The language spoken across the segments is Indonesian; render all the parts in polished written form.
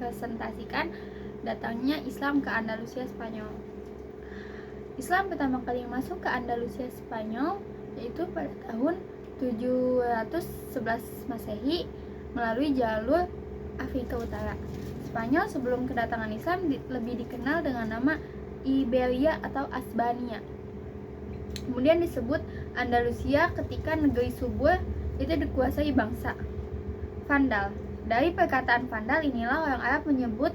merepresentasikan datangnya Islam ke Andalusia Spanyol. Islam pertama kali masuk ke Andalusia Spanyol yaitu pada tahun 711 Masehi melalui jalur Afrika Utara. Spanyol sebelum kedatangan Islam lebih dikenal dengan nama Iberia atau Asbania. Kemudian disebut Andalusia ketika negeri subur itu dikuasai bangsa Vandal. Dari perkataan Vandal inilah orang Arab menyebut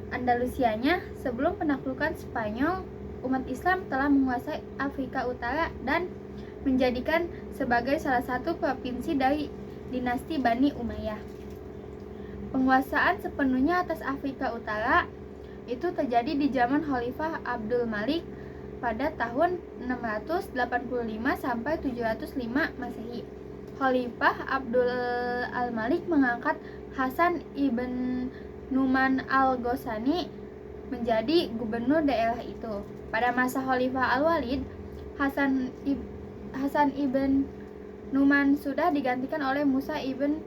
Andalusianya. Sebelum penaklukan Spanyol, umat Islam telah menguasai Afrika Utara dan menjadikan sebagai salah satu provinsi dari dinasti Bani Umayyah. Penguasaan sepenuhnya atas Afrika Utara itu terjadi di zaman Khalifah Abdul Malik pada tahun 685 sampai 705 Masehi. Khalifah Abdul al-Malik mengangkat Hasan ibn Numan al-Ghasani menjadi gubernur daerah itu. Pada masa Khalifah Al-Walid, Hasan ibn Numan sudah digantikan oleh Musa ibn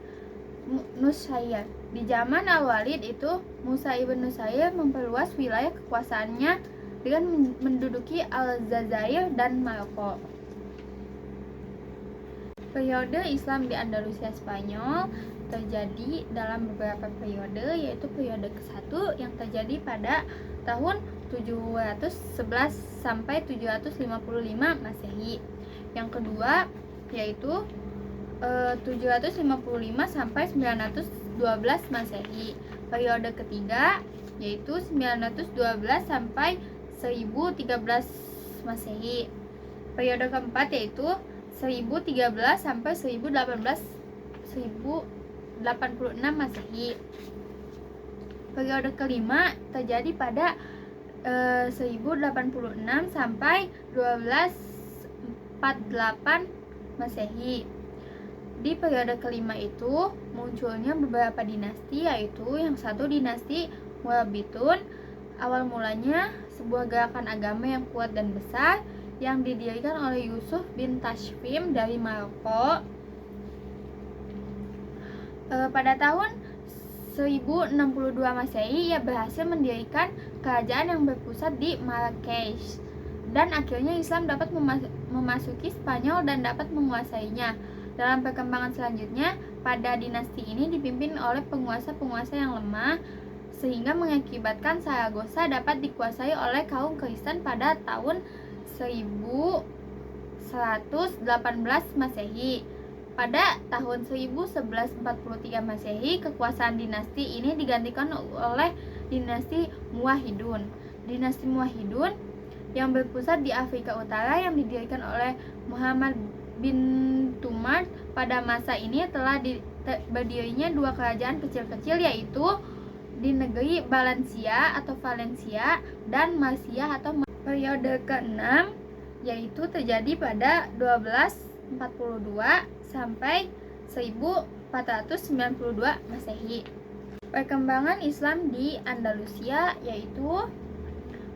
Nusayr. Di zaman Al-Walid itu, Musa ibn Nusayr memperluas wilayah kekuasaannya dengan menduduki Aljazair dan Maroko. Periode Islam di Andalusia Spanyol terjadi dalam beberapa periode, yaitu periode ke-1 yang terjadi pada tahun 711 sampai 755 Masehi. Yang kedua yaitu 755 sampai 912 Masehi. Periode ketiga yaitu 912 sampai 1013 Masehi. Periode keempat yaitu 1013 sampai 1086 Masehi. Periode kelima terjadi pada 1086 sampai 1248 Masehi. Di periode kelima itu munculnya beberapa dinasti, yaitu yang satu dinasti Murabitun. Awal mulanya sebuah gerakan agama yang kuat dan besar yang didirikan oleh Yusuf bin Tashfim dari Maroko. Pada tahun 1062 Masehi ia berhasil mendirikan kerajaan yang berpusat di Marrakesh, dan akhirnya Islam dapat memasuki Spanyol dan dapat menguasainya. Dalam perkembangan selanjutnya, pada dinasti ini dipimpin oleh penguasa-penguasa yang lemah, sehingga mengakibatkan Saragossa dapat dikuasai oleh kaum Kristen pada tahun 1118 Masehi. Pada tahun 1143 Masehi, kekuasaan dinasti ini digantikan oleh dinasti Muwahhidun. Dinasti Muwahhidun yang berpusat di Afrika Utara yang didirikan oleh Muhammad bin Tumar. Pada masa ini telah berdirinya dua kerajaan kecil-kecil, yaitu di negeri Valencia dan Marsia atau periode ke-6 yaitu terjadi pada 1242 sampai 1492 Masehi. Perkembangan Islam di Andalusia yaitu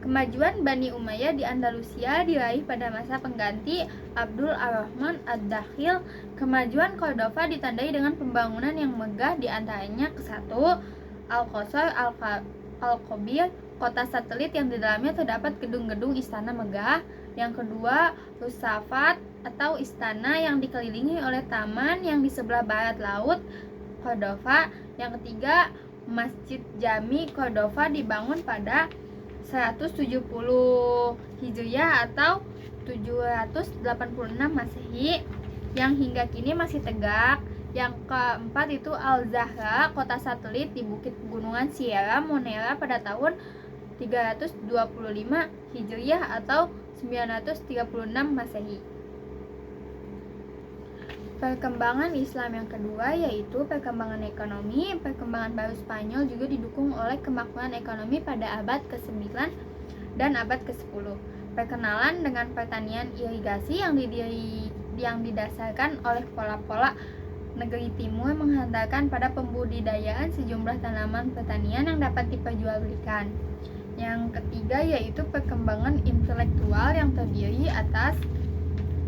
kemajuan Bani Umayyah di Andalusia diraih pada masa pengganti Abdul ar-Rahman ad-Dakhil. Kemajuan Cordova ditandai dengan pembangunan yang megah, di antaranya ke-1 Al-Qasr Al-Kobir, kota satelit yang di dalamnya terdapat gedung-gedung istana megah. Yang kedua Rusafat atau istana yang dikelilingi oleh taman yang di sebelah barat laut Cordova. Yang ketiga Masjid Jami Cordova dibangun pada 170 Hijriah atau 786 Masehi yang hingga kini masih tegak. Yang keempat itu Al-Zahra, kota satelit di Bukit Pegunungan Sierra Monera pada tahun 325 Hijriah atau 936 Masehi. Perkembangan Islam yang kedua yaitu perkembangan ekonomi. Perkembangan baru Spanyol juga didukung oleh kemakmuran ekonomi pada abad ke-9 dan abad ke-10. Perkenalan dengan pertanian irigasi yang didasarkan oleh pola-pola negeri timur menghantarkan pada pembudidayaan sejumlah tanaman pertanian yang dapat diperjualbelikan. Yang ketiga yaitu perkembangan intelektual yang terdiri atas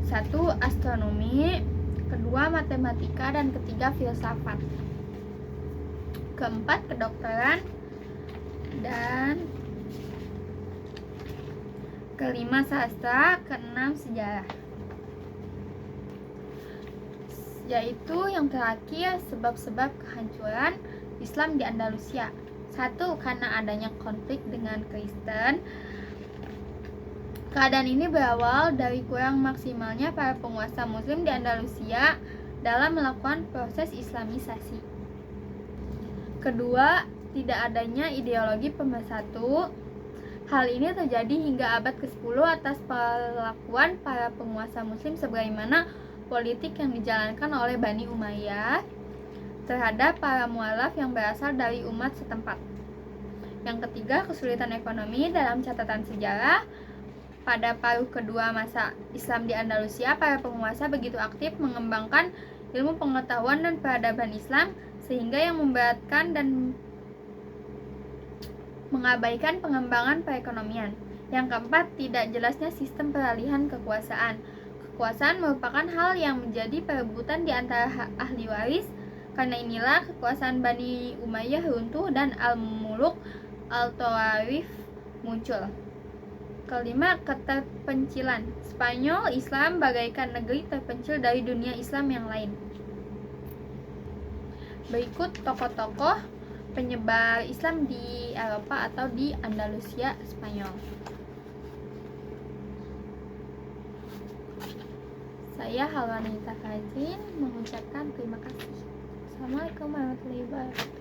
1. Astronomi, kedua matematika, dan ketiga filsafat. Keempat kedokteran, Dan kelima sastra, keenam sejarah. Yaitu yang terakhir, sebab-sebab kehancuran Islam di Andalusia. 1. Karena adanya konflik dengan Kristen. Keadaan ini berawal dari kurang maksimalnya para penguasa muslim di Andalusia dalam melakukan proses islamisasi. Kedua, tidak adanya ideologi pemersatu. Hal ini terjadi hingga abad ke-10 atas perlakuan para penguasa muslim sebagaimana politik yang dijalankan oleh Bani Umayyah terhadap para mualaf yang berasal dari umat setempat. Yang ketiga, kesulitan ekonomi. Dalam catatan sejarah, pada paruh kedua masa Islam di Andalusia, para penguasa begitu aktif mengembangkan ilmu pengetahuan dan peradaban Islam sehingga yang memberatkan dan mengabaikan pengembangan perekonomian. Yang keempat, tidak jelasnya sistem peralihan kekuasaan. Kekuasaan merupakan hal yang menjadi perebutan di antara ahli waris. Karena inilah kekuasaan Bani Umayyah runtuh dan Al-Muluk Al-Tawarif muncul. Kelima, keterpencilan. Spanyol Islam bagaikan negeri terpencil dari dunia Islam yang lain. Berikut tokoh-tokoh penyebar Islam di Eropa atau di Andalusia, Spanyol. Saya Halwanita Fajrin mengucapkan terima kasih. Assalamualaikum warahmatullahi wabarakatuh.